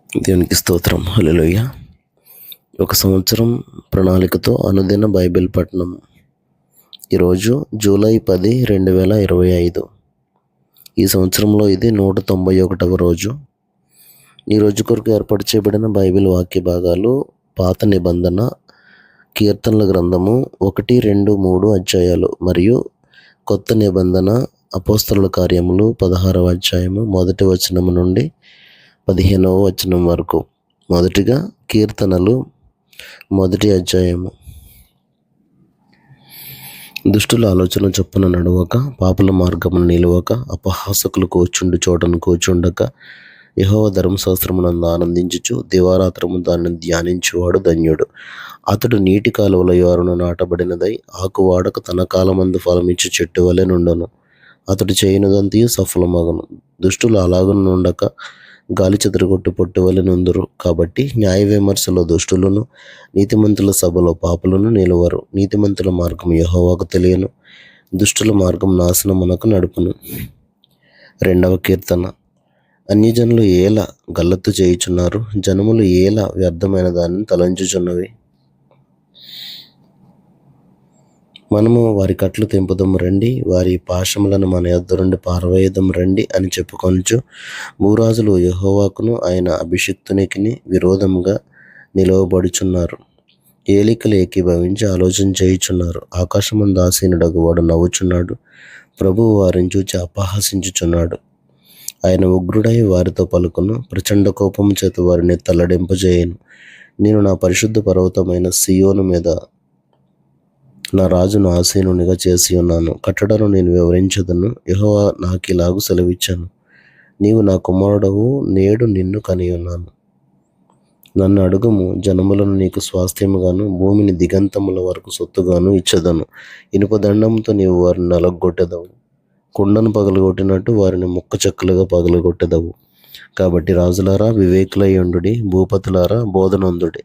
దేవునికి స్తోత్రం. హల్లెలూయా. ఒక సంవత్సరం ప్రణాళికతో అనుదిన బైబిల్ పఠనం. ఈరోజు జూలై 10, 2025. ఈ సంవత్సరంలో ఇది 191వ రోజు. ఈ రోజు కొరకు ఏర్పాటు చేయబడిన బైబిల్ వాక్య భాగాలు పాత నిబంధన కీర్తనల గ్రంథము 1, 2, 3 అధ్యాయాలు మరియు కొత్త నిబంధన అపోస్తలుల కార్యములు 16వ అధ్యాయము 1వ వచనము నుండి 15వ వచనం వరకు. మొదటిగా కీర్తనలు 1వ అధ్యాయము. దుష్టుల ఆలోచన చొప్పున నడవక, పాపుల మార్గమును నిలవక, అపహాసకులు కూర్చుండు చోటను కూర్చుండక, యెహోవా ధర్మశాస్త్రమునందు ఆనందించుచు దివారాత్రము దానిని ధ్యానించువాడు ధన్యుడు. అతడు నీటి కాలువల యోరను నాటబడినదై ఆకు వాడక తన కాలమందు ఫలమిచ్చు చెట్టు వలె నుండును. అతడు చేయనిదంతయు సఫలమగును. దుష్టులు అలాగున నుండక గాలి చెదరగొట్టు పొట్టు వలె నుందురు. కాబట్టి న్యాయ విమర్శలో దుష్టులను, నీతిమంతుల సభలో పాపులను నిలువరు. నీతిమంతుల మార్గం యెహోవాకు తెలియను, దుష్టుల మార్గం నాశనమునకు నడుపును. 2వ కీర్తన. అన్యజనులు ఏల గల్లత్తు చేయుచున్నారు, జనములు ఏల వ్యర్థమైన దానిని తలంచుచున్నవి. మనము వారి కట్లు తెంపుదము రండి, వారి పాశములను మన యొద్ద నుండి పారవేయుదము రండి అని చెప్పుకొనుచు భూరాజులు యెహోవాకును ఆయన అభిషిక్తునికి విరోధముగా నిలవబడుచున్నారు. ఏలికలు ఏకీభవించి ఆలోచన చేయుచున్నారు. ఆకాశమందు ఆసీనుడగు వాడు నవ్వుచున్నాడు. ప్రభువు వారిని చూచి అపహసించుచున్నాడు. ఆయన ఉగ్రుడై వారితో పలుకును, ప్రచండ కోపము చేత వారిని తల్లడింపజేయను. నేను నా పరిశుద్ధ పర్వతమైన సియోను మీద నా రాజును ఆసీనునిగా చేసి ఉన్నాను. కట్టడను నేను వివరించదను. యెహోవా నాకిలాగు సెలవిచ్చాను, నీవు నా కుమారుడవు, నేడు నిన్ను కనియున్నాను. నన్ను అడుగుము, జనములను నీకు స్వాస్థ్యముగాను భూమిని దిగంతముల వరకు సొత్తుగాను ఇచ్చదను. ఇనుపదండంతో నీవు వారిని నలగొట్టెదవు, కుండను పగలగొట్టినట్టు వారిని ముక్క చెక్కలుగా పగలగొట్టెదవు. కాబట్టి రాజులారా వివేకులయ్యుండుడి, భూపతులారా బోధనందుడి.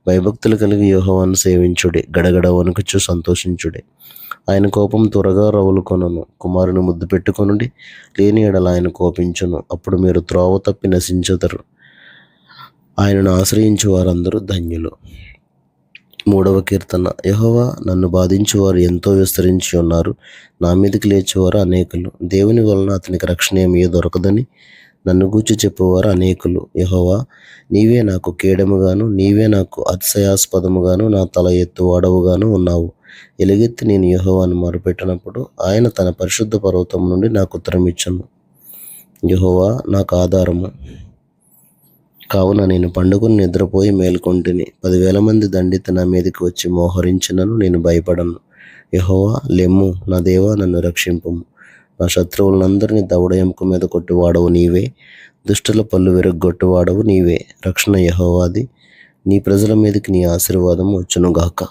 భయభక్తులు కలిగి యెహోవాను సేవించుడి, గడగడ వణుకుచు సంతోషించుడి. ఆయన కోపం త్వరగా రవులుకొనును. కుమారుని ముద్దు పెట్టుకొనుడి, లేని ఎడల ఆయన కోపించును. అప్పుడు మీరు త్రోవ తప్పి నశించెదరు. ఆయనను ఆశ్రయించు వారందరూ ధన్యులు. 3వ కీర్తన. యెహోవా, నన్ను బాధించువారు ఎంతో విస్తరించి ఉన్నారు, నా మీదకి లేచేవారు అనేకులు. దేవుని వలన అతనికి రక్షణ ఏమీ దొరకదని నన్ను గూర్చి చెప్పువారు అనేకులు. యెహోవా, నీవే నాకు కేడముగాను, నీవే నాకు అతిశయాస్పదముగాను, నా తల ఎత్తువాడవుగాను ఉన్నావు. ఎలుగెత్తి నేను యెహోవాను మొరపెట్టినప్పుడు ఆయన తన పరిశుద్ధ పర్వతం నుండి నాకు ఉత్తరం ఇచ్చెను. యెహోవా నాకు ఆధారము కావున నేను పండుకొని నిద్రపోయి మేల్కొంటిని. 10,000 మంది దండిత నా మీదకి వచ్చి మోహరించినను నేను భయపడను. యెహోవా, లెమ్ము, నా దేవా, నన్ను రక్షింపుము. నా శత్రువులందరినీ దవడ ఎముక మీద కొట్టువాడవు నీవే, దుష్టుల పళ్ళు విరగ్గొట్టువాడవు నీవే. రక్షణ యెహోవాది, నీ ప్రజల మీదకి నీ ఆశీర్వాదము వచ్చునుగాక.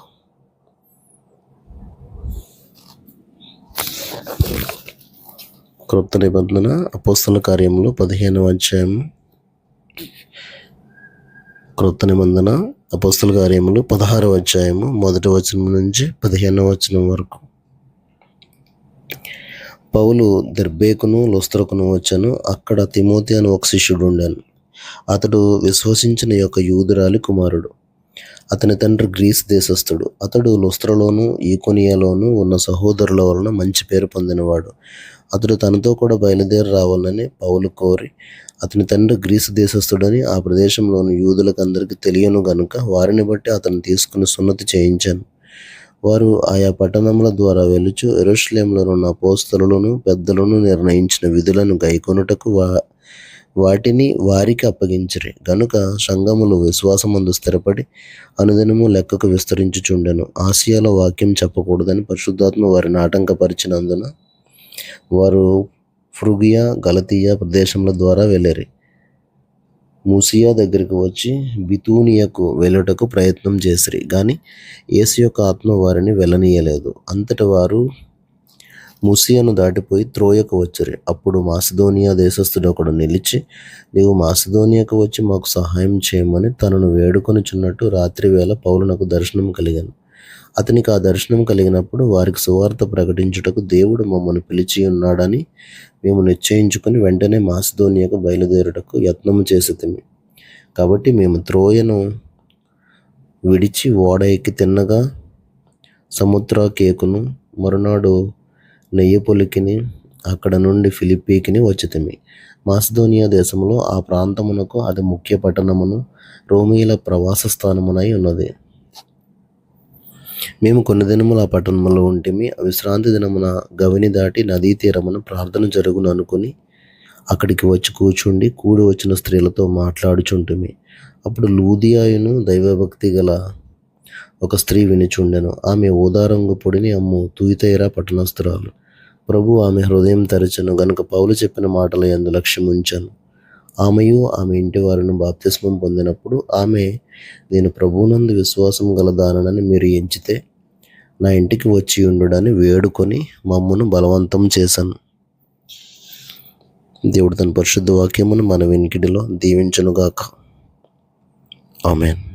క్రొత్త నిబంధన అపోస్తలుల కార్యములు 15వ అధ్యాయము. క్రొత్త నిబంధన అపోస్తలుల కార్యములు 16వ అధ్యాయము 1వ వచనం నుంచి 15వ వచనం వరకు. పౌలు దెర్బేకును లుస్త్రకును వచ్చాను. అక్కడ తిమోతి అని ఒక శిష్యుడు ఉండాను. అతడు విశ్వసించిన యొక్క యూదురాలి కుమారుడు. అతని తండ్రి గ్రీస్ దేశస్థుడు. అతడు లుస్త్రలోను ఈకొనియాలోను ఉన్న సహోదరుల వలన మంచి పేరు పొందినవాడు. అతడు తనతో కూడా బయలుదేరి రావాలని పౌలు కోరి, అతని తండ్రి గ్రీసు దేశస్థుడని ఆ ప్రదేశంలోని యూదులకు అందరికీ తెలియను గనుక వారిని బట్టి అతను తీసుకుని సున్నతి చేయించాను. వారు ఆయా పట్టణముల ద్వారా వెలుచు యెరూషలేములోనున్న అపోస్తలులను పెద్దలను నిర్ణయించిన విధులను గైకొనుటకు వాటిని వారికి అప్పగించిరి. గనుక సంఘములు విశ్వాసమందు స్థిరపడి అనుదినము లెక్కకు విస్తరించుచుండెను. ఆసియాలో వాక్యం చెప్పకూడదని పరిశుద్ధాత్మ వారిని ఆటంకపరిచినందున వారు ఫ్రుగియా, గలతీయ ప్రదేశముల ద్వారా వెళ్ళిరి. మూసియా దగ్గరికి వచ్చి బితూనియకు వెళ్ళుటకు ప్రయత్నం చేసిరి, గాని యేసు యొక్క ఆత్మ వారిని వెళ్ళనీయలేదు. అంతట వారు మూసియాను దాటిపోయి త్రోయకు వచ్చిరి. అప్పుడు మాసిదోనియా దేశస్థుడు ఒకడు నిలిచి, నీవు మాసిదోనియాకు వచ్చి మాకు సహాయం చేయమని తనను వేడుకొనుచున్నట్టు రాత్రి వేళ పౌలునకు దర్శనం కలిగాను. అతనికి ఆ దర్శనం కలిగినప్పుడు వారికి సువార్త ప్రకటించుటకు దేవుడు మమ్మల్ని పిలిచి ఉన్నాడని మేము నిశ్చయించుకుని వెంటనే మాసిదోనియాకు బయలుదేరుటకు యత్నము చేసితిమి. కాబట్టి మేము త్రోయను విడిచి ఓడ ఎక్కి తిన్నగా సముద్ర కేకును మరునాడు నెయ్యపొలికిని అక్కడ నుండి ఫిలిప్పీకిని వచ్చితిమి. మాసిదోనియా దేశంలో ఆ ప్రాంతమునకు అది ముఖ్య పట్టణమును రోమీయుల ప్రవాస స్థానమునై ఉన్నది. మేము కొన్ని దినములు ఆ పట్టణంలో ఉంటిమి. విశ్రాంతి దినమున గవిని దాటి నదీ తీరమున ప్రార్థన జరుగును అనుకుని అక్కడికి వచ్చి కూర్చుండి కూడి వచ్చిన స్త్రీలతో మాట్లాడుచుంటిమి. అప్పుడు లూదియాయును దైవభక్తి గల ఒక స్త్రీ వినిచుండెను. ఆమె ఊదారంగు పొడిని అమ్ము తుయితైరా పట్టణస్థురాలు. ప్రభు ఆమె హృదయం తెరచెను గనుక పౌలు చెప్పిన మాటల యందు లక్ష్యముంచెను. ఆమెయు ఆమె ఇంటి వారిని బాప్తిస్మం పొందినప్పుడు ఆమె, నేను ప్రభువునందు విశ్వాసం గల దానని మీరు ఎంచితే నా ఇంటికి వచ్చి ఉండుడని వేడుకొని మమ్మును బలవంతం చేశాను. దేవుడు తన పరిశుద్ధ వాక్యమును మన వెనికిడిలో దీవించునుగాక. ఆమేన్.